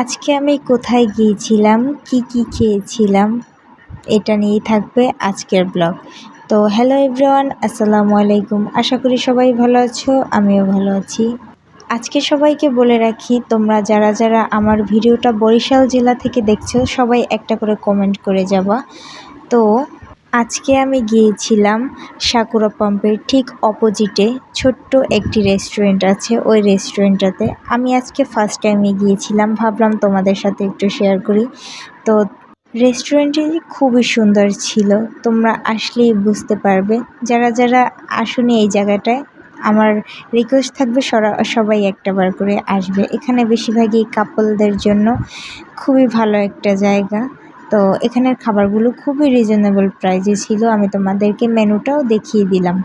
আজকে আমি কোথায় গিয়েছিলাম, কি খেয়েছিলাম, এটা নিয়েই থাকবে আজকের ব্লগ। তো হ্যালো এভরিওয়ান, আসসালামু আলাইকুম। আশা করি সবাই ভালো আছো, আমিও ভালো আছি। আজকে সবাইকে বলে রাখি, তোমরা যারা যারা আমার ভিডিওটা বরিশাল জেলা থেকে দেখছো সবাই একটা করে কমেন্ট করে যাবা। তো আজকে আমি গিয়েছিলাম সাকুরা পাম্পের ঠিক অপোজিটে ছোট্ট একটি রেস্টুরেন্ট আছে, ওই রেস্টুরেন্টটাতে আমি আজকে ফার্স্ট টাইমে গিয়েছিলাম, ভাবলাম তোমাদের সাথে একটু শেয়ার করি। তো রেস্টুরেন্টটি খুবই সুন্দর ছিল, তোমরা আসলেই বুঝতে পারবে। যারা যারা আসুনি এই জায়গাটায়, আমার রিকোয়েস্ট থাকবে সবাই একটাবার করে আসবে। এখানে বেশিরভাগই কাপলদের জন্য খুবই ভালো একটা জায়গা। তো এখানের খাবারগুলো খুবই রিজনেবল প্রাইসে ছিল। আমি তোমাদেরকে মেনুটাও দেখিয়ে দিলাম।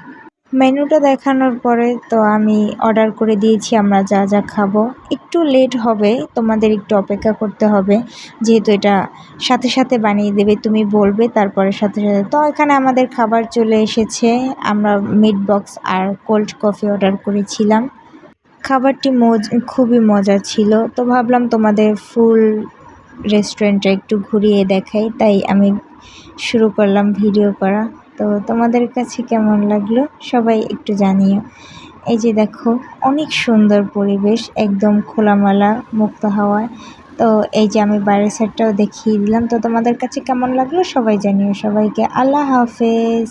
মেনুটা দেখানোর পরে তো আমি অর্ডার করে দিয়েছি আমরা যা যা খাবো। একটু লেট হবে, তোমাদের একটু অপেক্ষা করতে হবে, যেহেতু এটা সাথে সাথে বানিয়ে দেবে, তুমি বলবে তারপরে সাথে সাথে। তো এখানে আমাদের খাবার চলে এসেছে। আমরা মিট বক্স আর কোল্ড কফি অর্ডার করেছিলাম। খাবারটি খুবই মজা ছিল। তো ভাবলাম তোমাদের ফুল রেস্টুরেন্টটা একটু ঘুরিয়ে দেখাই, তাই আমি শুরু করলাম ভিডিও করা। তো তোমাদের কাছে কেমন লাগলো সবাই একটু জানিও। এই যে দেখো, অনেক সুন্দর পরিবেশ, একদম খোলামেলা মুক্ত হাওয়ায়। তো এই যে আমি বাইরের সাইডটাও দেখিয়ে দিলাম। তো তোমাদের কাছে কেমন লাগলো সবাই জানিও। সবাইকে আল্লাহ হাফেজ।